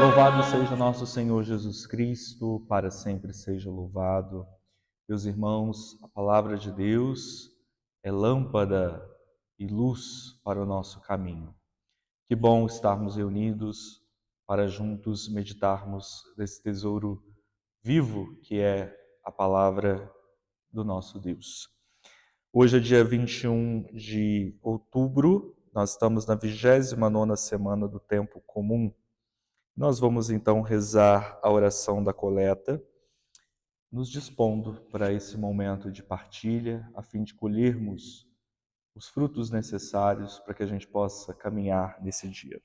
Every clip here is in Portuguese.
Louvado seja nosso Senhor Jesus Cristo, para sempre seja louvado. Meus irmãos, a palavra de Deus é lâmpada e luz para o nosso caminho. Que bom estarmos reunidos para juntos meditarmos desse tesouro vivo que é a palavra do nosso Deus. Hoje é dia 21 de outubro, nós estamos na 29ª semana do tempo comum. Nós vamos então rezar a oração da coleta, nos dispondo para esse momento de partilha, a fim de colhermos os frutos necessários para que a gente possa caminhar nesse dia.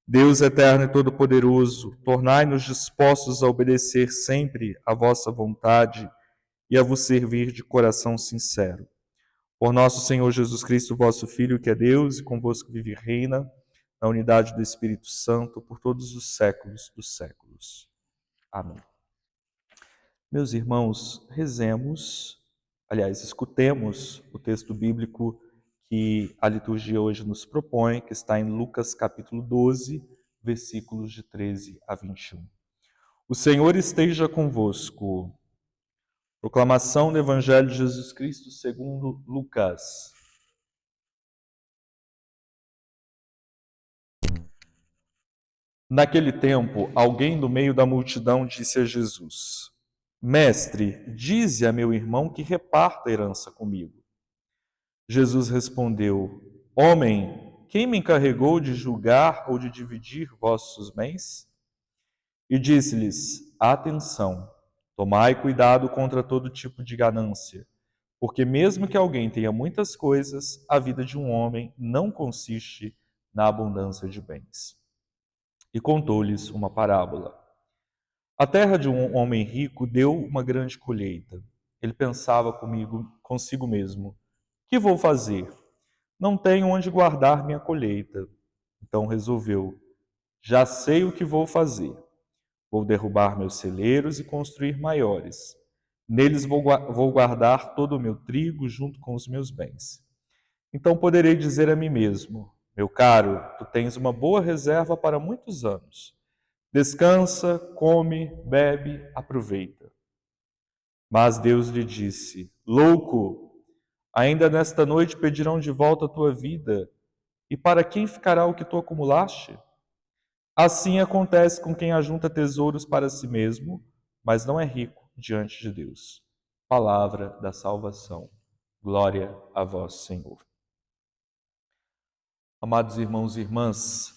Deus eterno e todo-poderoso, tornai-nos dispostos a obedecer sempre à vossa vontade e a vos servir de coração sincero. Por nosso Senhor Jesus Cristo, vosso Filho, que é Deus e convosco vive e reina, na unidade do Espírito Santo, por todos os séculos dos séculos. Amém. Meus irmãos, rezemos, escutemos o texto bíblico que a liturgia hoje nos propõe, que está em Lucas capítulo 12, versículos de 13 a 21. O Senhor esteja convosco. Proclamação do Evangelho de Jesus Cristo segundo Lucas. Naquele tempo, alguém do meio da multidão disse a Jesus: Mestre, dize a meu irmão que reparta a herança comigo. Jesus respondeu: Homem, quem me encarregou de julgar ou de dividir vossos bens? E disse-lhes: Atenção, tomai cuidado contra todo tipo de ganância, porque mesmo que alguém tenha muitas coisas, a vida de um homem não consiste na abundância de bens. E contou-lhes uma parábola. A terra de um homem rico deu uma grande colheita. Ele pensava consigo mesmo: que vou fazer? Não tenho onde guardar minha colheita. Então resolveu: já sei o que vou fazer. Vou derrubar meus celeiros e construir maiores. Neles vou guardar todo o meu trigo junto com os meus bens. Então poderei dizer a mim mesmo: meu caro, tu tens uma boa reserva para muitos anos. Descansa, come, bebe, aproveita. Mas Deus lhe disse: louco, ainda nesta noite pedirão de volta a tua vida, e para quem ficará o que tu acumulaste? Assim acontece com quem ajunta tesouros para si mesmo, mas não é rico diante de Deus. Palavra da salvação. Glória a vós, Senhor. Amados irmãos e irmãs,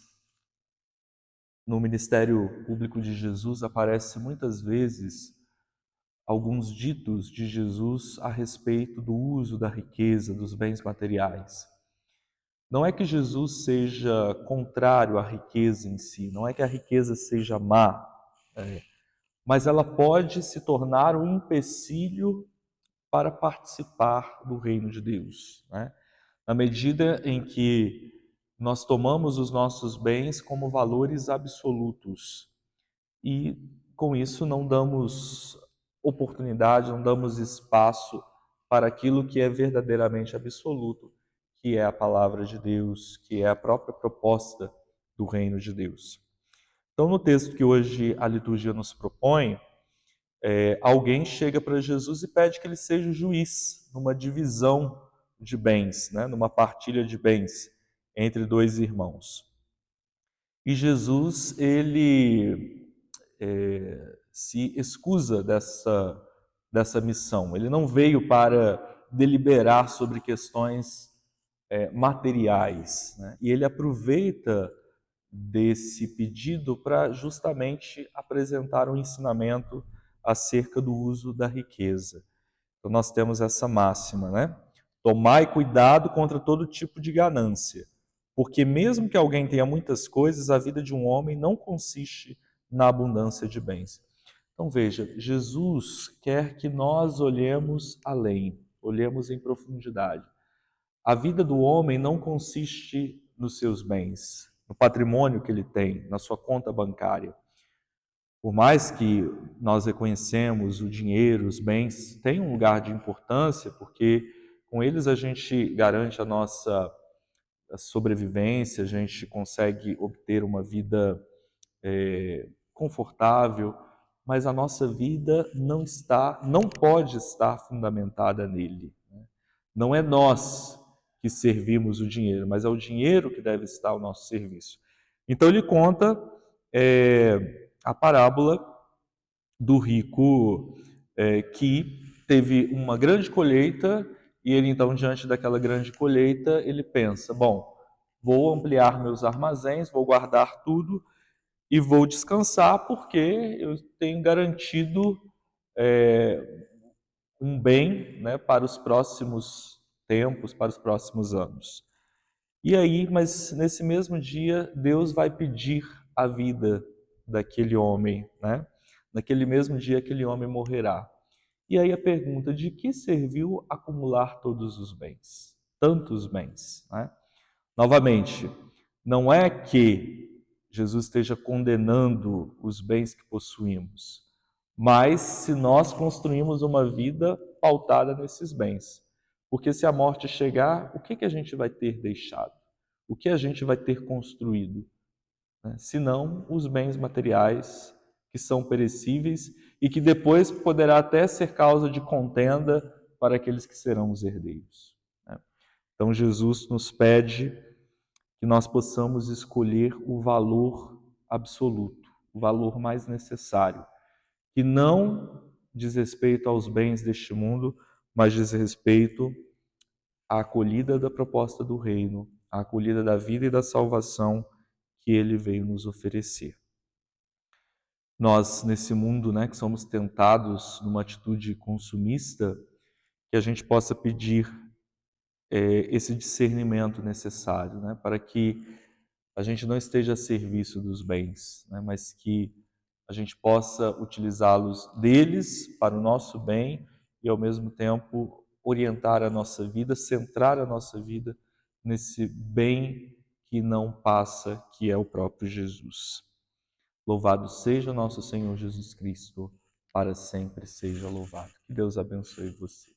no ministério público de Jesus aparece muitas vezes alguns ditos de Jesus a respeito do uso da riqueza, dos bens materiais. Não é que Jesus seja contrário à riqueza em si, não é que a riqueza seja má, mas ela pode se tornar um empecilho para participar do reino de Deus, né? Na medida em que nós tomamos os nossos bens como valores absolutos e com isso não damos oportunidade, não damos espaço para aquilo que é verdadeiramente absoluto, que é a palavra de Deus, que é a própria proposta do reino de Deus. Então, no texto que hoje a liturgia nos propõe, alguém chega para Jesus e pede que ele seja o juiz numa divisão de bens, né? Numa partilha de bens entre dois irmãos. E Jesus, ele se excusa dessa missão. Ele não veio para deliberar sobre questões materiais, né? E ele aproveita desse pedido para justamente apresentar um ensinamento acerca do uso da riqueza. Então nós temos essa máxima, né? Tomai cuidado contra todo tipo de ganância, porque mesmo que alguém tenha muitas coisas, a vida de um homem não consiste na abundância de bens. Então veja, Jesus quer que nós olhemos além, olhemos em profundidade. A vida do homem não consiste nos seus bens, no patrimônio que ele tem, na sua conta bancária. Por mais que nós reconhecemos o dinheiro, os bens, têm um lugar de importância, porque com eles a gente garante a nossa sobrevivência, a gente consegue obter uma vida confortável, mas a nossa vida não pode estar fundamentada nele. Não é nós que servimos o dinheiro, mas é o dinheiro que deve estar ao nosso serviço. Então ele conta a parábola do rico que teve uma grande colheita e ele então, diante daquela grande colheita, ele pensa, bom, vou ampliar meus armazéns, vou guardar tudo e vou descansar porque eu tenho garantido um bem, né, para os próximos tempos, para os próximos anos. E aí, mas nesse mesmo dia, Deus vai pedir a vida daquele homem, né? Naquele mesmo dia, aquele homem morrerá. E aí a pergunta: de que serviu acumular todos os bens? Tantos bens, né? Novamente, não é que Jesus esteja condenando os bens que possuímos, mas se nós construímos uma vida pautada nesses bens. Porque se a morte chegar, o que a gente vai ter deixado? O que a gente vai ter construído? Né? Se não os bens materiais que são perecíveis e que depois poderá até ser causa de contenda para aqueles que serão os herdeiros. Né? Então Jesus nos pede que nós possamos escolher o valor absoluto, o valor mais necessário, que não diz respeito aos bens deste mundo, mas diz respeito à acolhida da proposta do reino, à acolhida da vida e da salvação que ele veio nos oferecer. Nós, nesse mundo, né, que somos tentados numa atitude consumista, que a gente possa pedir esse discernimento necessário, né, para que a gente não esteja a serviço dos bens, né, mas que a gente possa utilizá-los deles para o nosso bem e, ao mesmo tempo, orientar a nossa vida, centrar a nossa vida nesse bem que não passa, que é o próprio Jesus. Louvado seja nosso Senhor Jesus Cristo, para sempre seja louvado. Que Deus abençoe você.